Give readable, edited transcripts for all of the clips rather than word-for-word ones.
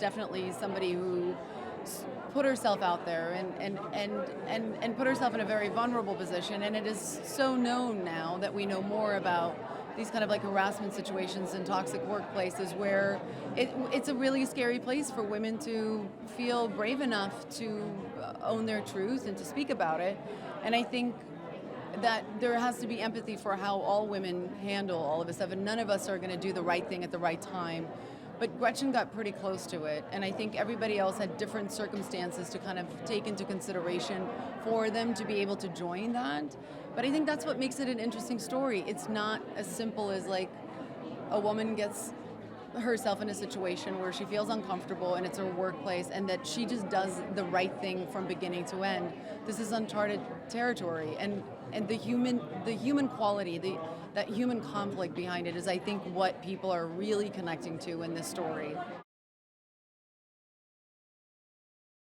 definitely somebody who put herself out there and put herself in a very vulnerable position. And it is so known now that we know more about these kind of like harassment situations and toxic workplaces where it's a really scary place for women to feel brave enough to own their truth and to speak about it. And I think that there has to be empathy for how all women handle all of this stuff, and none of us are going to do the right thing at the right time. But Gretchen got pretty close to it, and I think everybody else had different circumstances to kind of take into consideration for them to be able to join that. But I think that's what makes it an interesting story. It's not as simple as like a woman gets herself in a situation where she feels uncomfortable and it's her workplace and that she just does the right thing from beginning to end. This is uncharted territory, and the human quality, that human conflict behind it is, I think, what people are really connecting to in this story.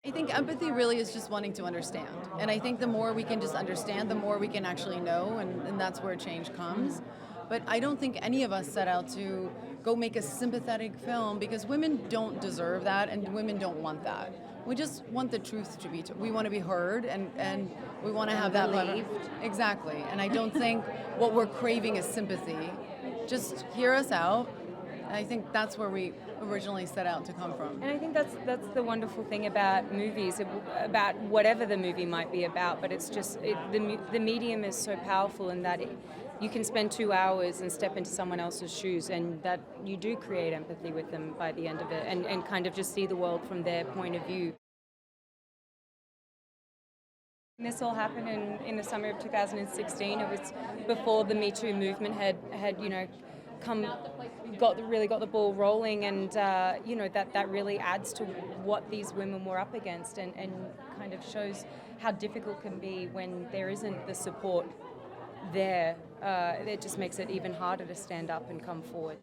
I think empathy really is just wanting to understand. And I think the more we can just understand, the more we can actually know, and that's where change comes. But I don't think any of us set out to go make a sympathetic film, because women don't deserve that and women don't want that. We just want the truth to be, we want to be heard, and we want to have that believed. Exactly. And I don't think what we're craving is sympathy. Just hear us out. And I think that's where we originally set out to come from. And I think that's the wonderful thing about movies, about whatever the movie might be about. But it's just the medium is so powerful in that you can spend 2 hours and step into someone else's shoes, and that you do create empathy with them by the end of it, and kind of just see the world from their point of view. This all happened in the summer of 2016. It was before the Me Too movement had really got the ball rolling, and that really adds to what these women were up against, and kind of shows how difficult it can be when there isn't the support there. It just makes it even harder to stand up and come forward.